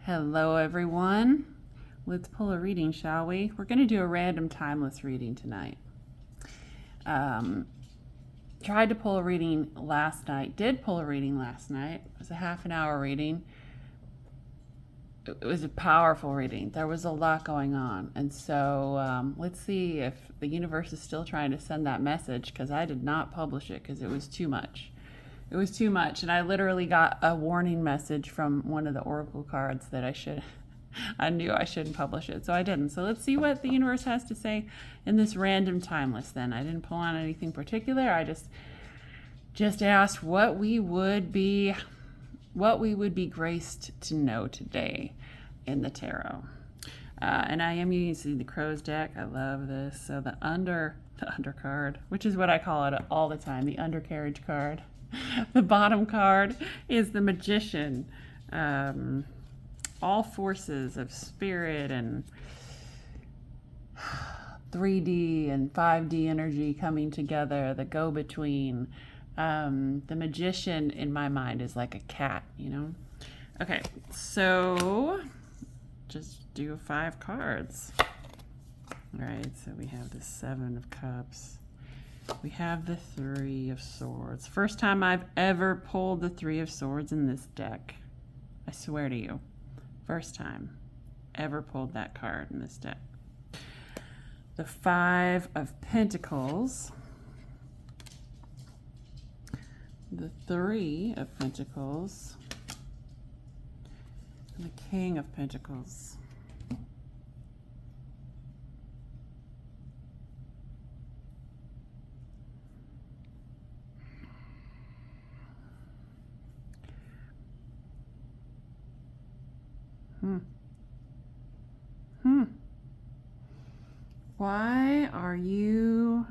Hello everyone. Let's pull a reading, shall we? We're going to do a random timeless reading tonight. Tried to pull a reading last night. Did pull a reading last night. It was a half an hour reading. It was a powerful reading. There was a lot going on. And so let's see if the universe is still trying to send that message, because I did not publish it because it was too much. It was too much, and I literally got a warning message from one of the oracle cards that I knew I shouldn't publish it, so I didn't. So let's see what the universe has to say in this random timeless then. I didn't pull on anything particular. I just asked what we would be graced to know today in the tarot. And I am using the Crow's deck. I love this. So the under card, which is what I call it all the time, the undercarriage card. The bottom card is the Magician. All forces of spirit and 3D and 5D energy coming together, the go-between. The Magician in my mind is like a cat, you know? Okay, so just do 5 cards. All right, so we have the 7 of Cups. We have the 3 of Swords. First time I've ever pulled the 3 of Swords in this deck. I swear to you. First time ever pulled that card in this deck. The 5 of Pentacles. The 3 of Pentacles. And the King of Pentacles. Why are you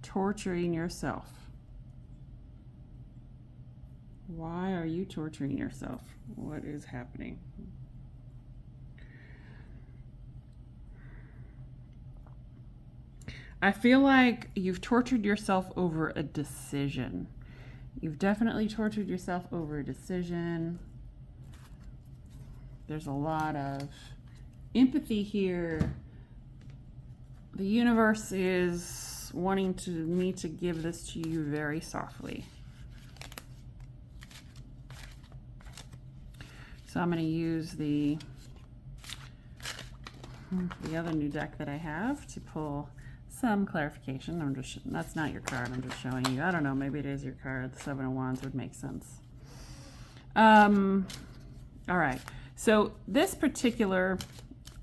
torturing yourself? Why are you torturing yourself? What is happening? I feel like you've tortured yourself over a decision. You've definitely tortured yourself over a decision. There's a lot of empathy here. The universe is wanting me to give this to you very softly. So I'm going to use the other new deck that I have to pull some clarification. That's not your card. I'm just showing you. I don't know. Maybe it is your card. The 7 of Wands would make sense. All right. So this particular,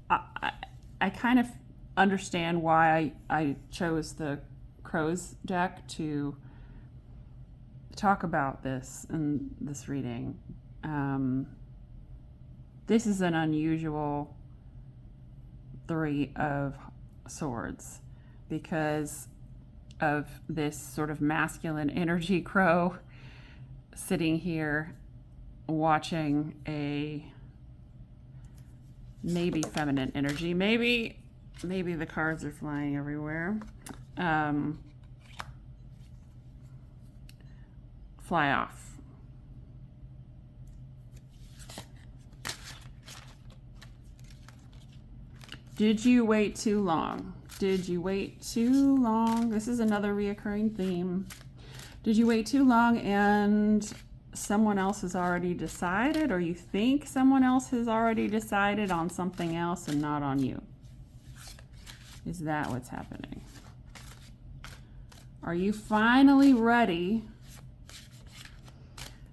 I kind of understand why I chose the Crow's deck to talk about this in this reading. This is an unusual 3 of Swords because of this sort of masculine energy crow sitting here watching a maybe feminine energy. Maybe the cards are flying everywhere. Fly off. Did you wait too long? Did you wait too long? This is another reoccurring theme. Did you wait too long and someone else has already decided, or you think someone else has already decided on something else and not on you? Is that what's happening? Are you finally ready?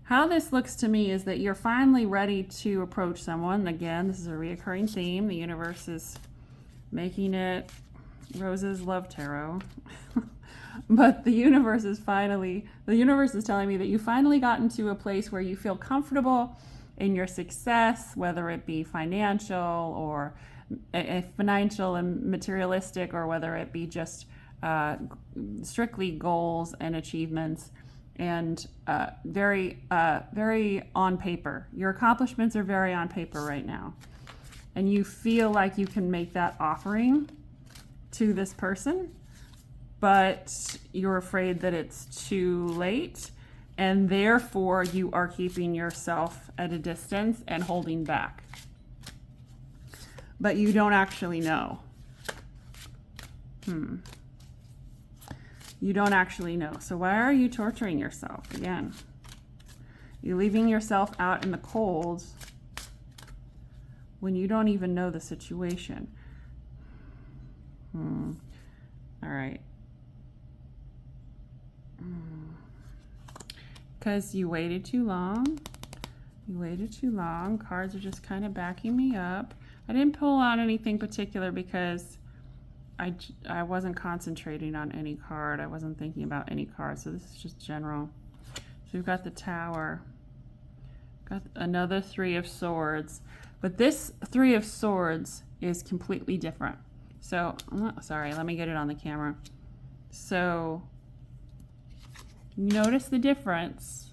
How this looks to me is that you're finally ready to approach someone. Again, this is a reoccurring theme. The universe is making it Rose's Love Tarot. But the universe is telling me that you finally gotten to a place where you feel comfortable in your success, whether it be financial or financial and materialistic, or whether it be just strictly goals and achievements, and very on paper. Your accomplishments are very on paper right now. And you feel like you can make that offering to this person, but you're afraid that it's too late and therefore you are keeping yourself at a distance and holding back. But you don't actually know. You don't actually know. So why are you torturing yourself? Again, you're leaving yourself out in the cold when you don't even know the situation. All right. Because you waited too long. You waited too long. Cards are just kind of backing me up. I didn't pull out anything particular because I wasn't concentrating on any card. I wasn't thinking about any card. So this is just general. So we've got the Tower. Got another Three of Swords. But this Three of Swords is completely different. So, sorry, let me get it on the camera. So, notice the difference.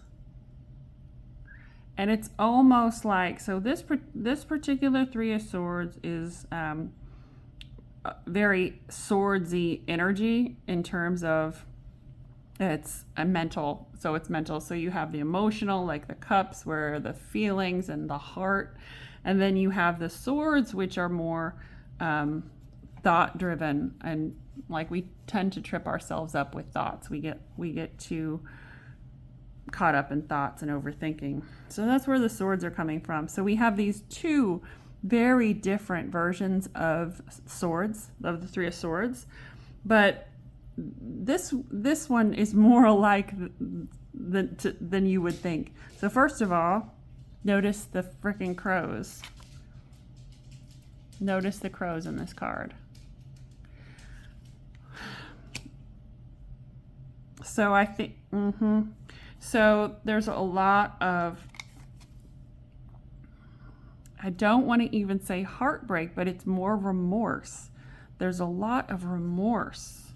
And it's almost like, so this particular Three of Swords is very swordsy energy in terms of it's a mental. So it's mental. So you have the emotional, like the cups, where the feelings and the heart. And then you have the swords, which are more thought driven, and like we tend to trip ourselves up with thoughts. We get too caught up in thoughts and overthinking. So that's where the swords are coming from. So we have these two very different versions of swords, of the Three of Swords, but this one is more alike than you would think. So first of all, notice the freaking crows. Notice the crows in this card. So I think, so there's a lot of, I don't want to even say heartbreak, but it's more remorse. There's a lot of remorse.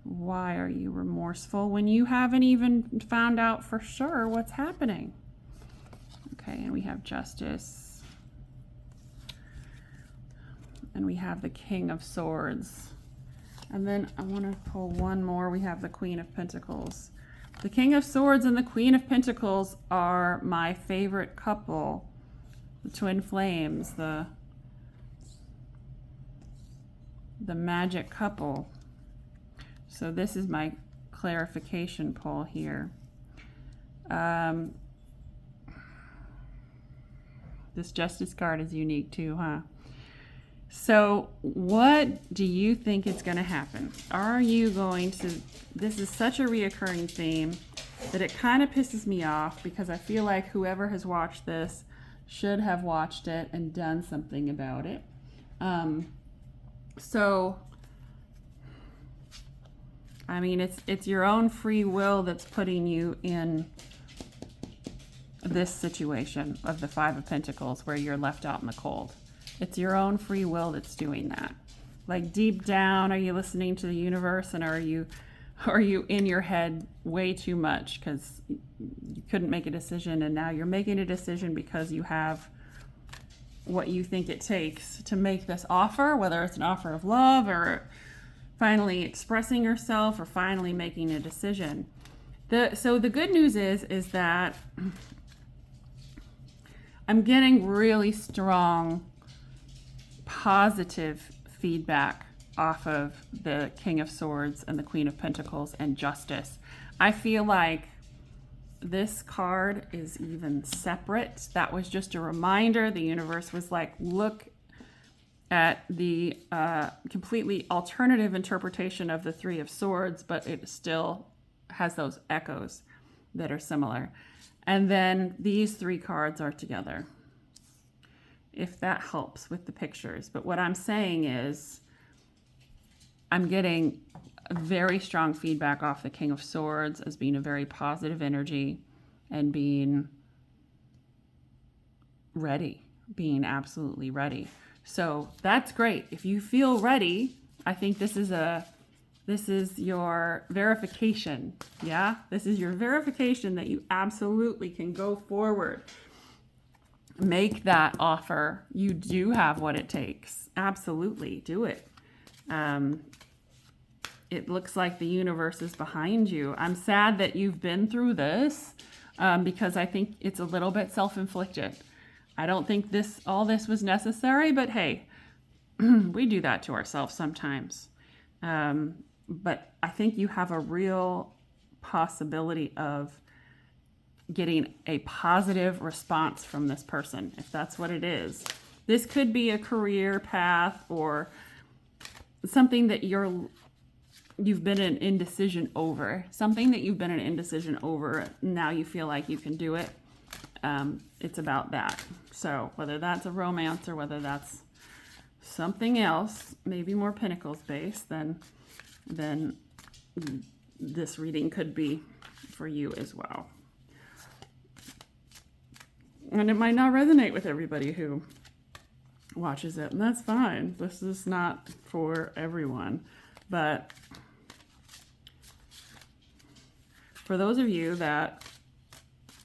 Why are you remorseful when you haven't even found out for sure what's happening? Okay, and we have Justice. And we have the King of Swords. And then I want to pull one more. We have the Queen of Pentacles. The King of Swords and the Queen of Pentacles are my favorite couple. The twin flames, the magic couple. So this is my clarification pull here. This Justice card is unique too, huh? So what do you think is going to happen? Are you going to, this is such a reoccurring theme that it kind of pisses me off, because I feel like whoever has watched this should have watched it and done something about it. So, I mean, it's your own free will that's putting you in this situation of the Five of Pentacles where you're left out in the cold. It's your own free will that's doing that. Like deep down, are you listening to the universe, and are you in your head way too much because you couldn't make a decision, and now you're making a decision because you have what you think it takes to make this offer, whether it's an offer of love or finally expressing yourself or finally making a decision. So the good news is that I'm getting really strong positive feedback off of the King of Swords and the Queen of Pentacles and Justice. I feel like this card is even separate. That was just a reminder. The universe was like, look at the completely alternative interpretation of the Three of Swords, but it still has those echoes that are similar. And then these three cards are together, if that helps with the pictures. But what I'm saying is I'm getting very strong feedback off the King of Swords as being a very positive energy and being ready, being absolutely ready. So that's great. If you feel ready, I think this is your verification. Yeah, this is your verification that you absolutely can go forward. Make that offer. You do have what it takes. Absolutely do it. it looks like the universe is behind you. I'm sad that you've been through this, because I think it's a little bit self-inflicted. I don't think all this was necessary, but hey, we do that to ourselves sometimes. But I think you have a real possibility of getting a positive response from this person, if that's what it is. This could be a career path or something that you've been an indecision over. Something that you've been an indecision over, now you feel like you can do it. It's about that. So whether that's a romance or whether that's something else, maybe more Pentacles based, then this reading could be for you as well. And it might not resonate with everybody who watches it, and that's fine. This is not for everyone. But for those of you that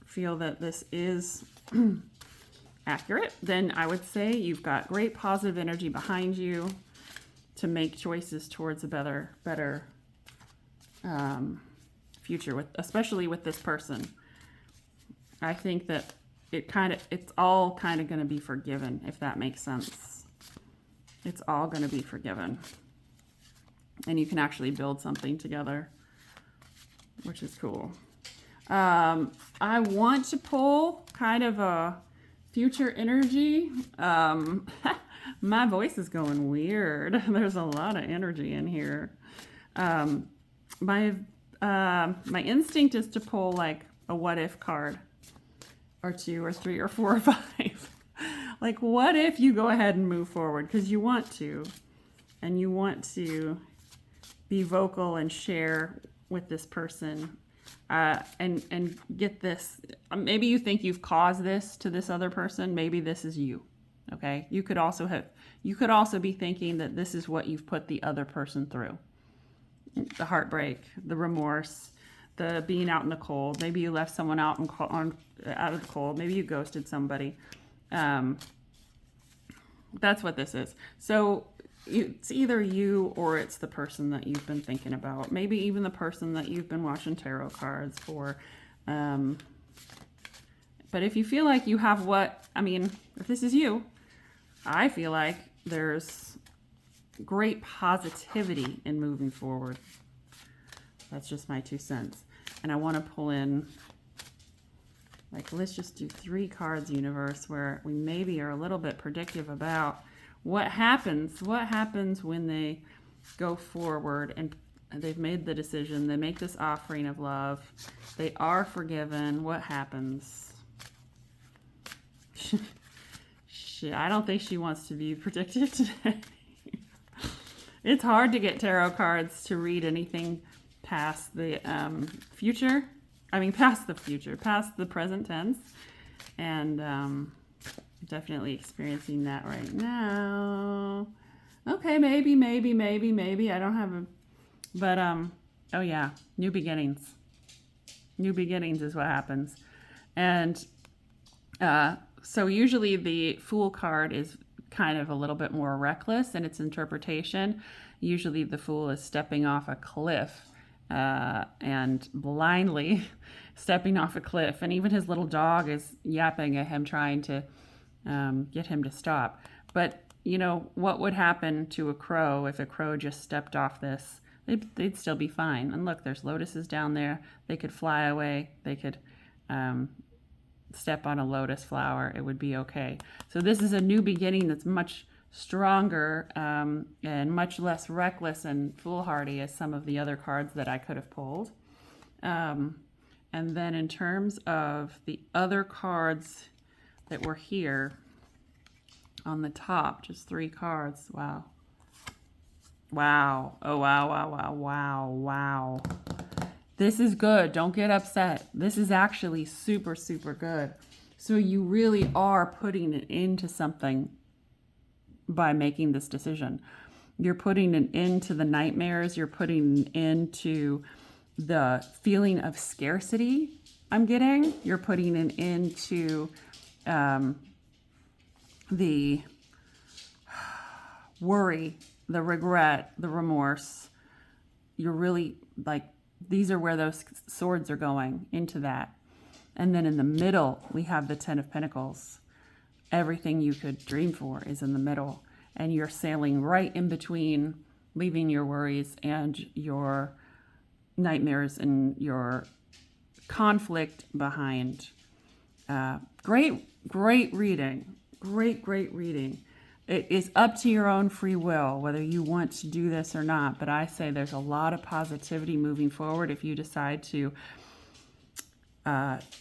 feel that this is accurate, then I would say you've got great positive energy behind you to make choices towards a better future, especially with this person. I think that it's all kind of going to be forgiven, if that makes sense. It's all going to be forgiven. And you can actually build something together, which is cool. I want to pull kind of a future energy. My voice is going weird. There's a lot of energy in here. My instinct is to pull like a what if card, or 2 or 3 or 4 or 5. Like, what if you go ahead and move forward because you want to, and you want to be vocal and share with this person, and get this. Maybe you think you've caused this to this other person. Maybe this is you. Okay, you could also be thinking that this is what you've put the other person through. The heartbreak, the remorse, the being out in the cold. Maybe you left someone out of the cold. Maybe you ghosted somebody. That's what this is. So it's either you or it's the person that you've been thinking about. Maybe even the person that you've been watching tarot cards for. But if you feel like you have if this is you, I feel like there's great positivity in moving forward. That's just my 2 cents. And I want to pull in, like, let's just do 3 cards, universe, where we maybe are a little bit predictive about what happens when they go forward and they've made the decision, they make this offering of love, they are forgiven. What happens? Shit, I don't think she wants to be predictive today. It's hard to get tarot cards to read anything past the future. Past the future, past the present tense. And definitely experiencing that right now. Okay, maybe. I don't have but oh yeah, new beginnings. New beginnings is what happens. And so usually the Fool card is kind of a little bit more reckless in its interpretation. Usually the Fool is stepping off a cliff and blindly stepping off a cliff. And even his little dog is yapping at him, trying to get him to stop. But, what would happen to a crow if a crow just stepped off this? They'd still be fine. And look, there's lotuses down there. They could fly away. They could step on a lotus flower. It would be okay. So this is a new beginning that's much stronger and much less reckless and foolhardy as some of the other cards that I could have pulled. And then in terms of the other cards that were here on the top, just 3 cards. Wow. Oh, wow. This is good. Don't get upset. This is actually super, super good. So you really are putting it into something by making this decision. You're putting an end to the nightmares. You're putting an end to the feeling of scarcity I'm getting. You're putting an end to the worry, the regret, the remorse, you're really like, these are where those swords are going into that. And then in the middle, we have the 10 of Pentacles. Everything you could dream for is in the middle. And you're sailing right in between, leaving your worries and your nightmares and your conflict behind. Great reading. Great reading. It is up to your own free will whether you want to do this or not. But I say there's a lot of positivity moving forward if you decide to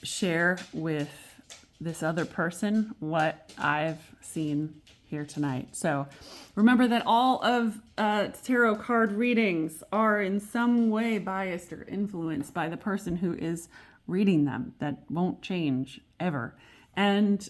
share with this other person what I've seen here tonight. So remember that all of tarot card readings are in some way biased or influenced by the person who is reading them. That won't change ever. And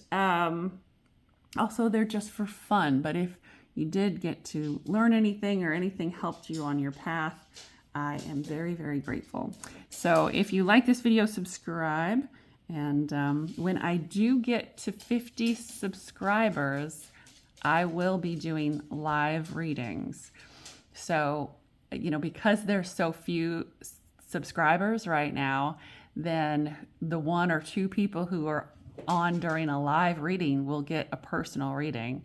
also, they're just for fun. But if you did get to learn anything or anything helped you on your path, I am very grateful. So if you like this video, subscribe. And when I do get to 50 subscribers, I will be doing live readings. So, because there's so few subscribers right now, then the 1 or 2 people who are on during a live reading will get a personal reading.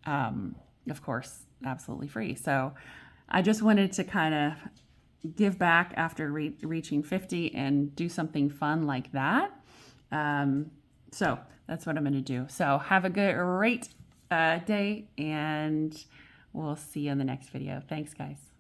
Of course, absolutely free. So I just wanted to kind of give back after reaching 50 and do something fun like that. So that's what I'm going to do. So have a great day, and we'll see you in the next video. Thanks, guys.